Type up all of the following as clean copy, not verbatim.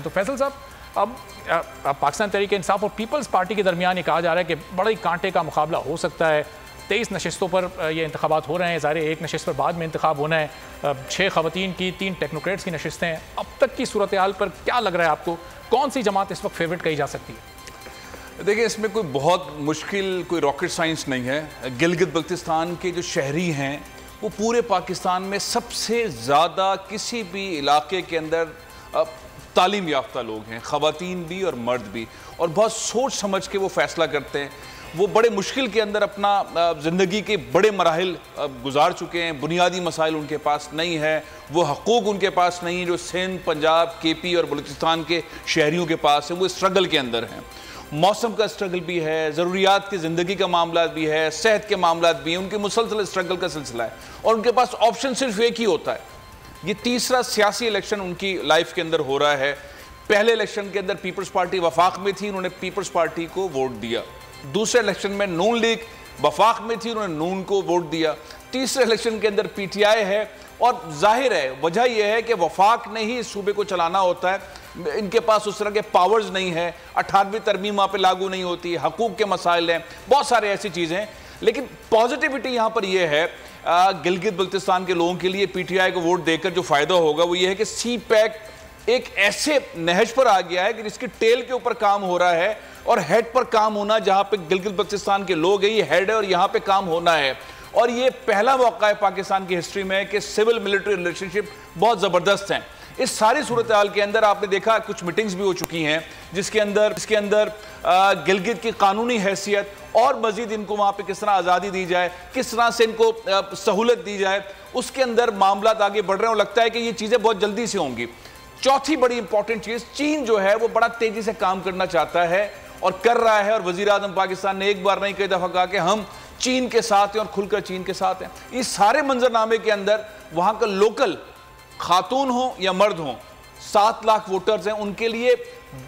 तो फैसल साहब, अब पाकिस्तान तहरीक-ए-इंसाफ और पीपल्स पार्टी के दरमियान ये कहा जा रहा है कि बड़ा ही कांटे का मुकाबला हो सकता है। 23 नशिस्तों पर ये इंतखाबात हो रहे हैं, ज़ाहिर एक नशिस्त पर बाद में इंतखाब होना है। 6 ख़वातीन की, 3 टेक्नोक्रेट्स की नशिस्तें हैं। अब तक की सूरत हाल पर क्या लग रहा है आपको, कौन सी जमात इस वक्त फेवरेट कही जा सकती है? देखिए, इसमें कोई बहुत मुश्किल कोई रॉकेट साइंस नहीं है। गिलगित बल्तिस्तान के जो शहरी हैं वो पूरे पाकिस्तान में सबसे ज़्यादा किसी भी इलाके के अंदर तालीम याफ्ता लोग हैं, ख़वातीन भी और मर्द भी, और बहुत सोच समझ के वो फ़ैसला करते हैं। वो बड़े मुश्किल के अंदर अपना ज़िंदगी के बड़े मराहिल गुजार चुके हैं। बुनियादी मसाइल उनके पास नहीं है, वो हकूक़ उनके पास नहीं है जो सिंध, पंजाब, KP और बलूचिस्तान के शहरियों के पास है। वो स्ट्रगल के अंदर हैं। मौसम का स्ट्रगल भी है, ज़रूरियात की ज़िंदगी का मामला भी है, सेहत के मामला भी हैं। उनके मुसलसल स्ट्रगल का सिलसिला है और उनके पास ऑप्शन सिर्फ एक ही होता है। ये तीसरा सियासी इलेक्शन उनकी लाइफ के अंदर हो रहा है। पहले इलेक्शन के अंदर पीपल्स पार्टी वफाक में थी, उन्होंने पीपल्स पार्टी को वोट दिया। दूसरे इलेक्शन में नून लीग वफाक में थी, उन्होंने नून को वोट दिया। तीसरे इलेक्शन के अंदर PTI है और जाहिर है वजह यह है कि वफाक ने ही इस सूबे को चलाना होता है। इनके पास उस तरह के पावर्स नहीं है, 18वीं तरमीम वहाँ पर लागू नहीं होती, हकूक़ के मसाइल हैं, बहुत सारे ऐसी चीज़ें हैं। लेकिन पॉजिटिविटी यहाँ पर यह है गिलगित बल्तिस्तान के लोगों के लिए PTI को वोट देकर जो फ़ायदा होगा वो ये है कि CPAC एक ऐसे नहज पर आ गया है कि जिसकी टेल के ऊपर काम हो रहा है और हेड पर काम होना, जहाँ पे गिलगित बल्तिस्तान के लोग हैं ये हेड है और यहाँ पे काम होना है। और ये पहला मौका है पाकिस्तान की हिस्ट्री में कि सिविल मिलिट्री रिलेशनशिप बहुत ज़बरदस्त हैं। इस सारी सूरत हाल के अंदर आपने देखा कुछ मीटिंग्स भी हो चुकी हैं जिसके अंदर गिलगित की कानूनी हैसियत और मजीद इनको वहाँ पे किस तरह आज़ादी दी जाए, किस तरह से इनको सहूलत दी जाए, उसके अंदर मामला आगे बढ़ रहे हैं और लगता है कि ये चीज़ें बहुत जल्दी से होंगी। चौथी बड़ी इंपॉर्टेंट चीज़, चीन जो है वो बड़ा तेज़ी से काम करना चाहता है और कर रहा है। और वज़ीर आज़म पाकिस्तान ने एक बार नहीं कई दफ़ा कहा कि हम चीन के साथ हैं और खुलकर चीन के साथ हैं। इस सारे मंजरनामे के अंदर वहाँ का लोकल खातून हो या मर्द हो, 7 लाख वोटर्स हैं, उनके लिए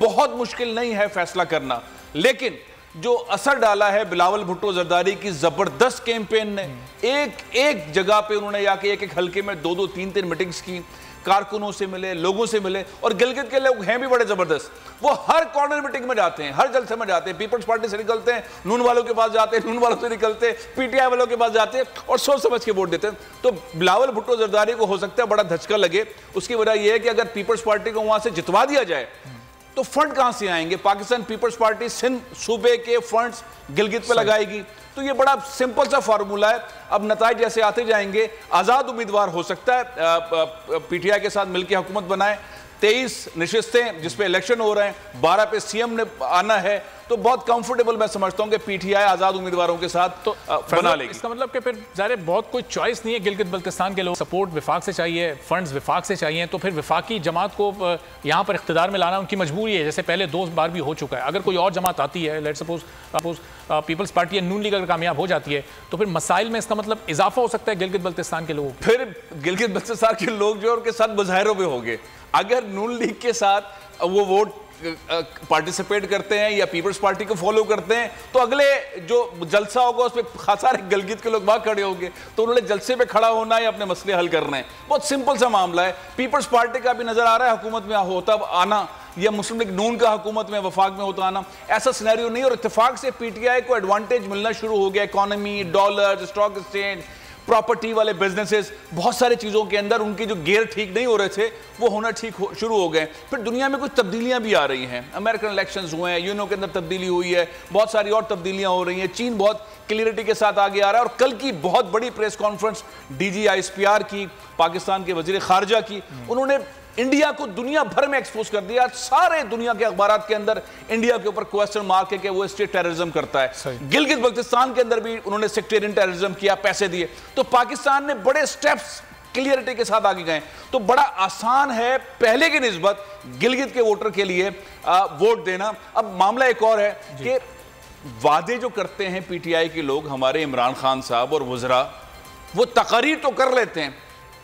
बहुत मुश्किल नहीं है फैसला करना। लेकिन जो असर डाला है बिलावल भुट्टो जरदारी की जबरदस्त कैंपेन ने, एक जगह पे उन्होंने जाके एक हल्के में 2-2, 3-3 मीटिंग्स की, कारकुनों से मिले, लोगों से मिले। और गिलगित के लोग हैं भी बड़े जबरदस्त, वो हर कॉर्नर मीटिंग में जाते हैं, हर जलसे में जाते हैं। पीपल्स पार्टी से निकलते हैं, नून वालों के पास जाते हैं, नून वालों से निकलते हैं, PTI वालों के पास जाते हैं और सोच समझ के वोट देते हैं। तो बिलावल भुट्टो जरदारी को हो सकता है बड़ा धचका लगे। उसकी वजह यह है कि अगर पीपल्स पार्टी को वहां से जितवा दिया जाए तो फंड कहां से आएंगे? पाकिस्तान पीपल्स पार्टी सिंध सूबे के फंड्स गिलगित पे लगाएगी। तो ये बड़ा सिंपल सा फार्मूला है। अब नताइज जैसे आते जाएंगे, आज़ाद उम्मीदवार हो सकता है PTI के साथ मिलकर हुकूमत बनाए। 23 नशिस्तें जिस पे इलेक्शन हो रहे हैं, 12 पे CM ने आना है, तो बहुत कंफर्टेबल मैं समझता हूं कि PTI आज़ाद उम्मीदवारों के साथ तो बना लेगी। इसका मतलब कि फिर ज़ाहिर बहुत कोई चॉइस नहीं है गिलगित बल्तिस्तान के लोग। सपोर्ट विफाक से चाहिए, फंड्स विफाक से चाहिए, तो फिर विफाकी जमात को यहाँ पर इख्तिदार में लाना उनकी मजबूरी है, जैसे पहले 2 बार भी हो चुका है। अगर कोई और जमात आती है, लेट्स सपोज पीपल्स पार्टी या नून लीग अगर कामयाब हो जाती है, तो फिर मसाइल में इसका मतलब इजाफा हो सकता है गिलगित बल्तिस्तान के लोगों। फिर गिलगित बल्तिस्तान के लोग जो उनके साथ मुजाहिरों में होंगे, अगर नून लीग के साथ वो वोट पार्टिसिपेट करते हैं या पीपल्स पार्टी को फॉलो करते हैं, तो अगले जो जलसा होगा उसमें खास सारे गिलगित के लोग वहां खड़े होंगे, तो उन्होंने जलसे पे खड़ा होना है या अपने मसले हल करना है। बहुत सिंपल सा मामला है। पीपल्स पार्टी का भी नजर आ रहा है हुकूमत में होता आना, या मुस्लिम लीग नून का हुकूमत में वफाक में होता आना, ऐसा सिनेरियो नहीं। और इत्तेफाक से PTI को एडवांटेज मिलना शुरू हो गया। Economy, dollar, stock exchange, property वाले बिजनेसेस, बहुत सारी चीज़ों के अंदर उनके जो गेयर ठीक नहीं हो रहे थे वो होना शुरू हो गए। फिर दुनिया में कुछ तब्दीलियां भी आ रही हैं। अमेरिकन इलेक्शंस हुए हैं, यूएनओ के अंदर तब्दीली हुई है, बहुत सारी और तब्दीलियां हो रही हैं। चीन बहुत क्लियरिटी के साथ आगे आ रहा है। और कल की बहुत बड़ी प्रेस कॉन्फ्रेंस DG ISPR की, पाकिस्तान के वजीर खारजा की, उन्होंने इंडिया को दुनिया भर में एक्सपोज कर दिया। सारे दुनिया के अखबारात के अंदर इंडिया के ऊपर क्वेश्चन मार्क है कि वो स्टेट टेररिज्म करता है। गिलगित बल्तिस्तान के अंदर भी उन्होंने सेक्टेरियन टेररिज्म किया, पैसे दिए। तो पाकिस्तान ने बड़े स्टेप्स क्लियरिटी के साथ आगे गए। तो बड़ा आसान है पहले की निस्बत गिलगित के वोटर के लिए वोट देना। अब मामला एक और है कि वादे जो करते हैं PTI के लोग, हमारे इमरान खान साहब और वज़रा, वो तकरीर तो कर लेते हैं,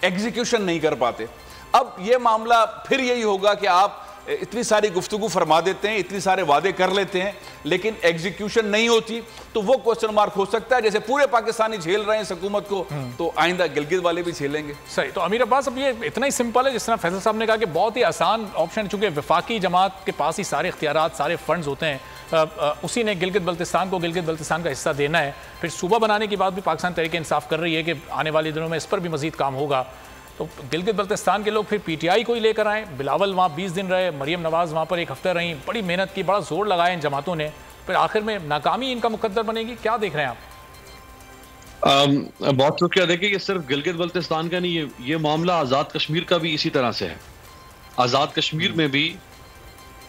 एग्जीक्यूशन नहीं कर पाते। अब यह मामला फिर यही होगा कि आप इतनी सारी गुफ्तगू फरमा देते हैं, इतनी सारे वादे कर लेते हैं, लेकिन एग्जीक्यूशन नहीं होती, तो वो क्वेश्चन मार्क हो सकता है। जैसे पूरे पाकिस्तानी झेल रहे हैं इस हुकूमत को, तो आइंदा गिलगित वाले भी झेलेंगे। सही। तो अमीर अब्बास, अब ये इतना ही सिंपल है, जिस तरह फैसल साहब ने कहा कि बहुत ही आसान ऑप्शन, चूंकि वफाकी जमात के पास ही सारे इख्तियारात, सारे फंड्स होते हैं, उसी ने गिलगित बल्तिस्तान को गिलगित बल्तिस्तान का हिस्सा देना है। फिर सूबा बनाने की बात भी पाकिस्तान तहरीक इंसाफ कर रही है कि आने वाले दिनों में इस पर भी मजीद काम होगा। तो गिलगित बल्तिस्तान के लोग फिर PTI को ही लेकर आए। बिलावल वहाँ 20 दिन रहे, मरियम नवाज़ वहाँ पर 1 हफ्ता रहीं, बड़ी मेहनत की, बड़ा जोर लगाया इन जमातों ने, फिर आखिर में नाकामी इनका मुकद्दर बनेगी। क्या देख रहे हैं आप? बहुत शुक्रिया। देखिए, ये सिर्फ गिलगित बल्तिस्तान का नहीं, ये मामला आज़ाद कश्मीर का भी इसी तरह से है। आज़ाद कश्मीर में भी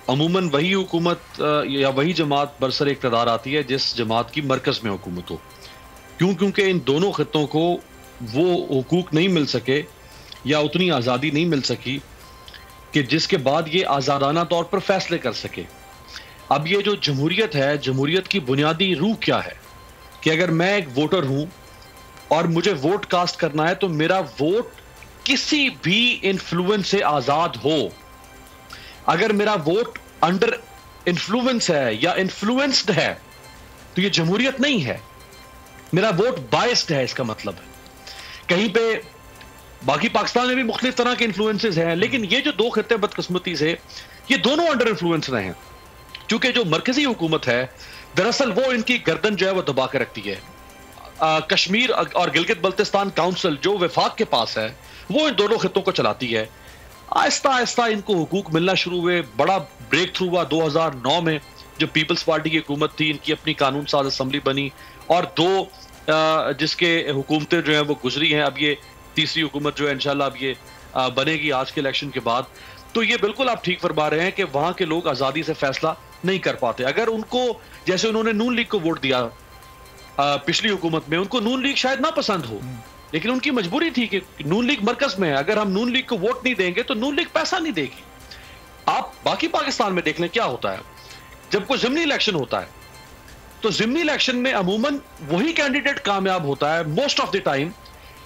अमूमन वही हुकूमत या वही जमात बरसर इक़्तिदार आती है जिस जमात की मरकज़ में हुकूमत हो। क्योंकि इन दोनों खित्तों को वो हुकूक नहीं मिल सके या उतनी आज़ादी नहीं मिल सकी कि जिसके बाद ये आज़ादाना तौर पर फैसले कर सके। अब ये जो जमहूरियत है, जमहूरियत की बुनियादी रूह क्या है कि अगर मैं एक वोटर हूं और मुझे वोट कास्ट करना है, तो मेरा वोट किसी भी इन्फ्लुएंस से आज़ाद हो। अगर मेरा वोट अंडर इन्फ्लुएंस है या इन्फ्लुएंस्ड है, तो ये जमहूरियत नहीं है। मेरा वोट बायस्ड है, इसका मतलब है। कहीं पे बाकी पाकिस्तान में भी मुख्तलिफ तरह के इन्फ्लुएंसेस हैं, लेकिन ये जो दो खित्ते बदकिस्मती से ये दोनों अंडर इन्फ्लुएंस रहे हैं, क्योंकि जो मरकजी हुकूमत है दरअसल वो इनकी गर्दन जो है वो दबा के रखती है। कश्मीर और गिलगित बल्तिस्तान काउंसिल जो वफाक के पास है, वो इन दोनों खित्तों को चलाती है। आहिस्ता आहिस्ता इनको हुकूक मिलना शुरू हुए। बड़ा ब्रेक थ्रू हुआ 2009 में, जब पीपल्स पार्टी की हुकूमत थी, इनकी अपनी कानून साज असम्बली बनी, और दो जिसके हुकूमतें जो हैं वो गुजरी हैं। अब ये तीसरी हुकूमत जो है इंशाल्लाह अब ये बनेगी आज के इलेक्शन के बाद। तो ये बिल्कुल आप ठीक फरमा रहे हैं कि वहां के लोग आज़ादी से फैसला नहीं कर पाते। अगर उनको, जैसे उन्होंने नून लीग को वोट दिया पिछली हुकूमत में, उनको नून लीग शायद ना पसंद हो, लेकिन उनकी मजबूरी थी कि नून लीग मरकज में है, अगर हम नून लीग को वोट नहीं देंगे तो नून लीग पैसा नहीं देगी। आप बाकी पाकिस्तान में देख लें क्या होता है। जब कोई ज़िमनी इलेक्शन होता है तो ज़िमनी इलेक्शन में अमूमन वही कैंडिडेट कामयाब होता है मोस्ट ऑफ द टाइम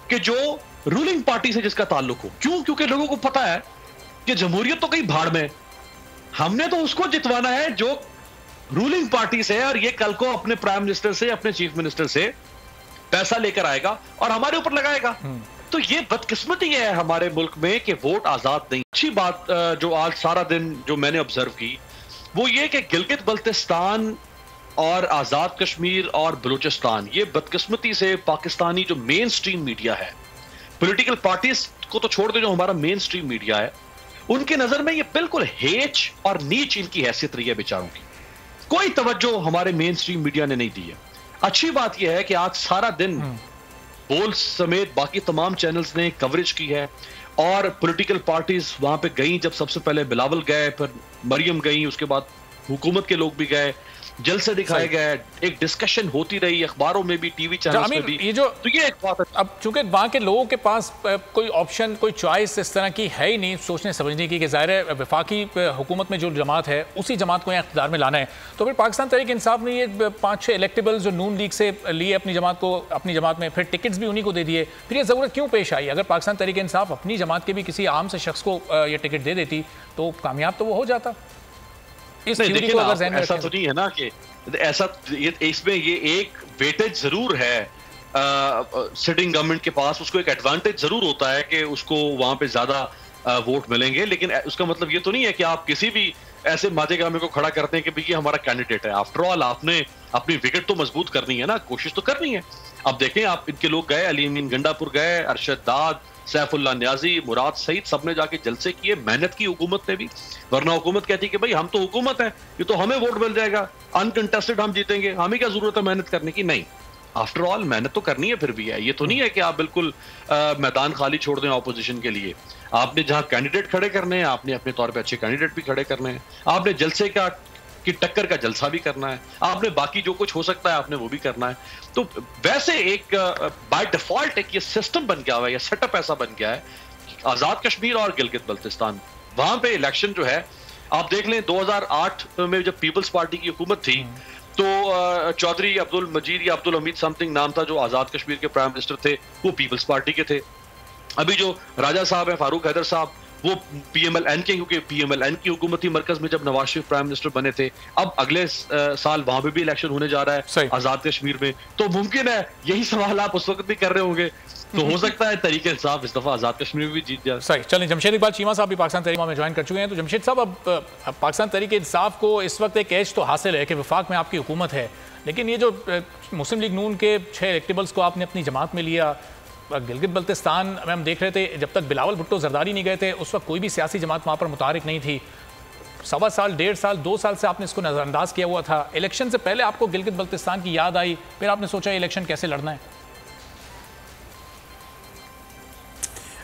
कि जो रूलिंग पार्टी से जिसका ताल्लुक हो। क्यों? क्योंकि लोगों को पता है कि जमहूरियत तो कहीं भाड़ में, हमने तो उसको जितवाना है जो रूलिंग पार्टी से, और ये कल को अपने प्राइम मिनिस्टर से, अपने चीफ मिनिस्टर से पैसा लेकर आएगा और हमारे ऊपर लगाएगा। तो ये बदकिस्मती है हमारे मुल्क में कि वोट आजाद नहीं। अच्छी बात जो आज सारा दिन जो मैंने ऑब्जर्व की वो ये कि गिलगित बल्तिस्तान और आजाद कश्मीर और बलूचिस्तान, ये बदकिस्मती से पाकिस्तानी जो मेन स्ट्रीम मीडिया है, पॉलिटिकल पार्टीज को तो छोड़ दे, जो हमारा मेन स्ट्रीम मीडिया है, उनके नजर में ये बिल्कुल हेच और नीच इनकी हैसियत रही है बेचारों की। कोई तवज्जो हमारे मेन स्ट्रीम मीडिया ने नहीं दी है। अच्छी बात यह है कि आज सारा दिन बोल समेत बाकी तमाम चैनल्स ने कवरेज की है और पॉलिटिकल पार्टीज वहां पे गई। जब सबसे पहले बिलावल गए, फिर मरियम गई, उसके बाद हुकूमत के लोग भी गए, जलसे दिखाए गए, एक डिस्कशन होती रही अखबारों में भी, टीवी चैनल्स में भी। ये जो तो ये एक बात है। अब चूंकि वहाँ के लोगों के पास कोई ऑप्शन, कोई चॉइस इस तरह की है ही नहीं सोचने समझने की कि ज़ाहिर है वफाकी हुकूमत में जो जमात है उसी जमात को यहाँ इक़्तिदार में लाना है। तो फिर पाकिस्तान तहरीक इंसाफ ने ये 5-6 इलेक्टेबल्स जो नून लीग से लिए अपनी जमात को, अपनी जमात में फिर टिकट्स भी उन्हीं को दे दिए। फिर ये ज़रूरत क्यों पेश आई? अगर पाकिस्तान तहरीक इंसाफ अपनी जमात के भी किसी आम से शख्स को ये टिकट दे देती तो कामयाब तो वो हो जाता। इस थ्योरी को अगर ऐसा तो नहीं है ना कि ऐसा, इसमें ये एक वेटेज जरूर है सिटिंग गवर्नमेंट के पास, उसको एक एडवांटेज जरूर होता है कि उसको वहां पे ज्यादा वोट मिलेंगे, लेकिन उसका मतलब ये तो नहीं है कि आप किसी भी ऐसे माजे गामे को खड़ा करते हैं कि भाई ये हमारा कैंडिडेट है। आफ्टर ऑल आपने अपनी विकेट तो मजबूत करनी है ना, कोशिश तो करनी है। अब देखें, आप इनके लोग गए, अली अमीन गंडापुर गए, अरशद दाद, सैफुल्लाह न्याजी, मुराद सईद, सबने जाके जलसे किए, मेहनत की हुकूमत ने भी। वरना हुकूमत कहती कि भाई हम तो हुकूमत है, ये तो हमें वोट मिल जाएगा, अनकंटेस्टेड हम जीतेंगे, हमें क्या जरूरत है मेहनत करने की। नहीं, आफ्टर ऑल मेहनत तो करनी है फिर भी है। ये तो नहीं है कि आप बिल्कुल मैदान खाली छोड़ दें ऑपोजिशन के लिए। आपने जहां कैंडिडेट खड़े करने हैं, आपने अपने तौर पे अच्छे कैंडिडेट भी खड़े करने हैं, आपने जलसे की टक्कर का जलसा भी करना है, आपने बाकी जो कुछ हो सकता है आपने वो भी करना है। तो वैसे एक बाय डिफॉल्ट एक ये सिस्टम बन गया हुआ है, ये सेटअप ऐसा बन गया है। आजाद कश्मीर और गिलगित बल्तिस्तान, वहां पे इलेक्शन जो है आप देख लें, 2008 में जब पीपल्स पार्टी की हुकूमत थी तो चौधरी अब्दुल मजीद या अब्दुल हमीद समथिंग नाम था, जो आजाद कश्मीर के प्राइम मिनिस्टर थे, वो पीपल्स पार्टी के थे। अभी जो राजा साहब हैं, फारूक हैदर साहब, वो PMLN के, क्योंकि PMLN की हुकूमत थी मरकज में जब नवाज शरीफ प्राइम मिनिस्टर बने थे। अब अगले साल वहां पे भी इलेक्शन होने जा रहा है आजाद कश्मीर में, तो मुमकिन है यही सवाल आप उस वक्त भी कर रहे होंगे, तो हो सकता है तहरीक इंसाफ इस दफा आजाद कश्मीर में भी जीत जाए। सही, चलें जमशेद इकबाल चीमा साहब भी पाकिस्तान तहरीक में ज्वाइन कर चुके हैं। तो जमशेद साहब, अब पाकिस्तान तहरीक इंसाफ को इस वक्त एक एज तो हासिल है कि वफाक में आपकी हुकूमत है, लेकिन ये जो मुस्लिम लीग नून के 6 इलेक्टेबल्स को आपने अपनी जमात में लिया, गिलगित बल्तिस्तान में हम देख रहे थे जब तक बिलावल भुट्टो जरदारी नहीं गए थे उस वक्त कोई भी सियासी जमात वहाँ पर मुतारिक नहीं थी। 1.25 साल, 1.5 साल, 2 साल से आपने इसको नज़रअंदाज किया हुआ था। इलेक्शन से पहले आपको गिलगित बल्तिस्तान की याद आई, फिर आपने सोचा इलेक्शन कैसे लड़ना है।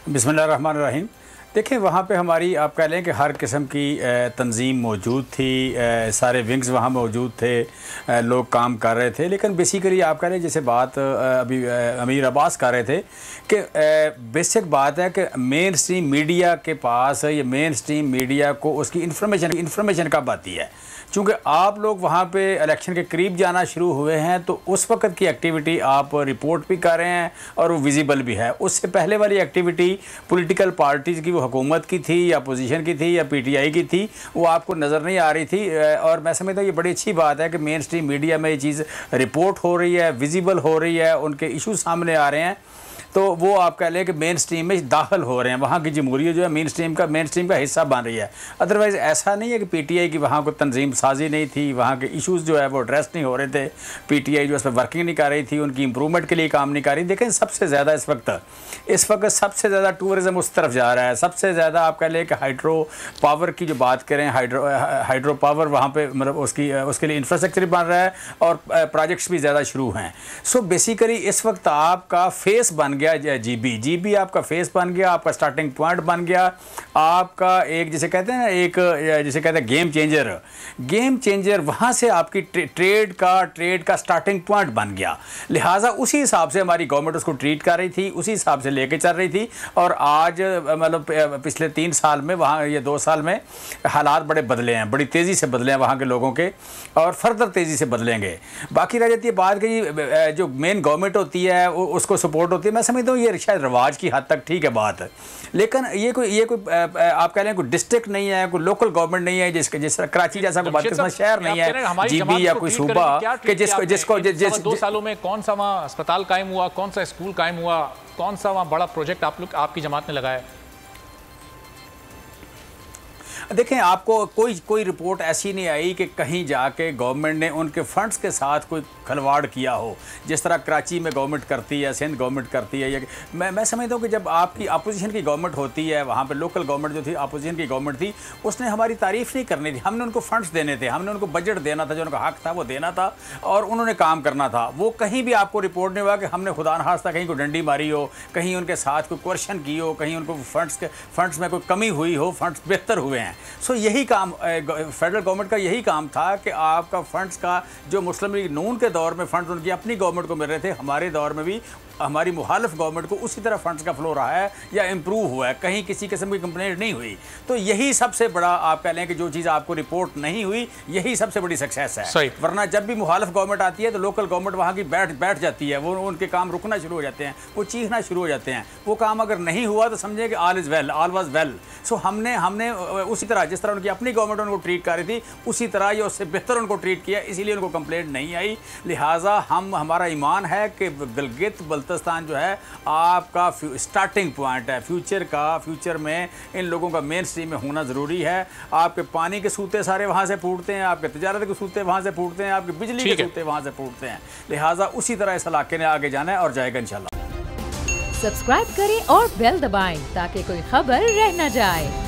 बिस्मिल्लाहिर्रहमानिर्रहीम। देखिए, वहाँ पे हमारी आप कह लें कि हर किस्म की तंजीम मौजूद थी, सारे विंग्स वहाँ मौजूद थे, लोग काम कर रहे थे। लेकिन बेसिकली आप कह लें, जैसे बात अभी अमीर अब्बास कर रहे थे कि बेसिक बात है कि मेन स्ट्रीम मीडिया के पास, ये मेन स्ट्रीम मीडिया को उसकी इन्फॉर्मेशन कब आती है। चूँकि आप लोग वहाँ पे इलेक्शन के करीब जाना शुरू हुए हैं, तो उस वक्त की एक्टिविटी आप रिपोर्ट भी कर रहे हैं और वो विजिबल भी है। उससे पहले वाली एक्टिविटी पॉलिटिकल पार्टीज़ की, वो हुकूमत की थी या अपोजिशन की थी या PTI की थी, वो आपको नज़र नहीं आ रही थी। और मैं समझता हूँ ये बड़ी अच्छी बात है कि मेन स्ट्रीम मीडिया में ये चीज़ रिपोर्ट हो रही है, विजिबल हो रही है, उनके इशू सामने आ रहे हैं, तो वो आप कह लें कि मेन स्ट्रीम में दाखिल हो रहे हैं। वहाँ की जमहूरियत जो है मेन स्ट्रीम का हिस्सा बन रही है। अदरवाइज़ ऐसा नहीं है कि PTI की वहाँ को तंजीम साजी नहीं थी, वहाँ के इश्यूज़ जो है वो एड्रेस नहीं हो रहे थे, PTI जो उस पर वर्किंग नहीं कर रही थी, उनकी इंप्रूवमेंट के लिए काम नहीं कर रही। देखें, सबसे ज़्यादा इस वक्त सबसे ज़्यादा टूरिज़म उस तरफ जा रहा है। सबसे ज़्यादा आप कह लें कि हाइड्रो पावर की जो बात करें, हाइड्रो पावर वहाँ पर मतलब उसके लिए इंफ्रास्ट्रक्चर बन रहा है और प्रोजेक्ट्स भी ज़्यादा शुरू हैं। सो बेसिकली इस वक्त आपका फेस बन गया जीबी आपका फेस बन गया, आपका स्टार्टिंग पॉइंट बन गया, आपका एक जिसे कहते हैं गेम चेंजर वहाँ से आपकी ट्रेड का स्टार्टिंग पॉइंट बन गया। लिहाजा उसी हिसाब से हमारी गवर्नमेंट उसको ट्रीट कर रही थी, उसी हिसाब से लेके चल रही थी। और आज मतलब पिछले 3 साल में, वहाँ ये 2 साल में हालात बड़े बदले हैं, बड़ी तेज़ी से बदले हैं वहाँ के लोगों के, और फर्दर तेज़ी से बदलेंगे। बाकी रह जाती है बात कि जो मेन गवर्नमेंट होती है उसको सपोर्ट होती है। मैं समझता हूँ ये शायद रिवाज की हद तक ठीक है बात, लेकिन ये कोई आप कह लें कोई डिस्ट्रिक्ट नहीं है, कोई लोकल गवर्नमेंट नहीं है, जिस तरह कराची जैसा कोई बदकिस्मत शहर नहीं है जीबी या कोई सूबा कि जिसको 2 सालों में कौन सा वहाँ अस्पताल कायम हुआ, कौन सा स्कूल कायम हुआ, कौन सा वहाँ बड़ा प्रोजेक्ट आपकी जमात ने लगाया। देखें, आपको कोई रिपोर्ट ऐसी नहीं आई कि कहीं जाके गवर्नमेंट ने उनके फंड्स के साथ कोई खलवाड़ किया हो, जिस तरह कराची में गवर्नमेंट करती है, सिंध गवर्नमेंट करती है। मैं समझता हूँ कि जब आपकी अपोजिशन की गवर्नमेंट होती है, वहाँ पे लोकल गवर्नमेंट जो थी, अपोजिशन की गवर्नमेंट थी, उसने हमारी तारीफ़ नहीं करनी थी। हमने उनको फंड्स देने थे, हमने उनको बजट देना था, जो उनका हक था वो देना था, और उन्होंने काम करना था। वो कहीं भी आपको रिपोर्ट नहीं हुआ कि हमने खुदा न खास्ता कहीं को डंडी मारी हो, कहीं उनके साथ कोई क्वेश्चन की हो, कहीं उनको फंड्स में कोई कमी हुई हो, फंड्स बेहतर हुए हैं। सो यही काम फेडरल गवर्नमेंट का यही काम था कि आपका फंड्स का जो मुस्लिम लीग नून के दौर में फंड्स उनकी अपनी गवर्नमेंट को मिल रहे थे, हमारे दौर में भी हमारी मुखालिफ गवर्नमेंट को उसी तरह फंड्स का फ्लो रहा है या इम्प्रूव हुआ है, कहीं किसी किस्म की कंप्लेंट नहीं हुई। तो यही सबसे बड़ा आप कह लें कि जो चीज़ आपको रिपोर्ट नहीं हुई, यही सबसे बड़ी सक्सेस है। वरना जब भी मुखालिफ गवर्नमेंट आती है तो लोकल गवर्नमेंट वहाँ की बैठ जाती है, वो उनके काम रुकना शुरू हो जाते हैं, वो चीखना शुरू हो जाते हैं। वो काम अगर नहीं हुआ तो समझे कि all is well, all was well. So हमने उसी तरह जिस तरह उनकी अपनी गवर्नमेंट उनको ट्रीट कर रही थी, उसी तरह या उससे बेहतर उनको ट्रीट किया, इसीलिए उनको कंप्लेंट नहीं आई। लिहाजा हमारा ईमान है कि गिलगित बल्तिस्तान जो है आपका स्टार्टिंग पॉइंट है फ्यूचर में इन लोगों का मेन स्ट्रीम में होना ज़रूरी है। आपके पानी के सूते सारे वहाँ से फूटते हैं, आपके तिजारत के सूते वहाँ से फूटते हैं, आपकी बिजली के सूते वहाँ से फूटते हैं। लिहाजा उसी तरह इस इलाके ने आगे जाना है और जाएगा इंशाल्लाह। सब्सक्राइब करें और बेल दबाएं ताकि कोई खबर रह न जाए।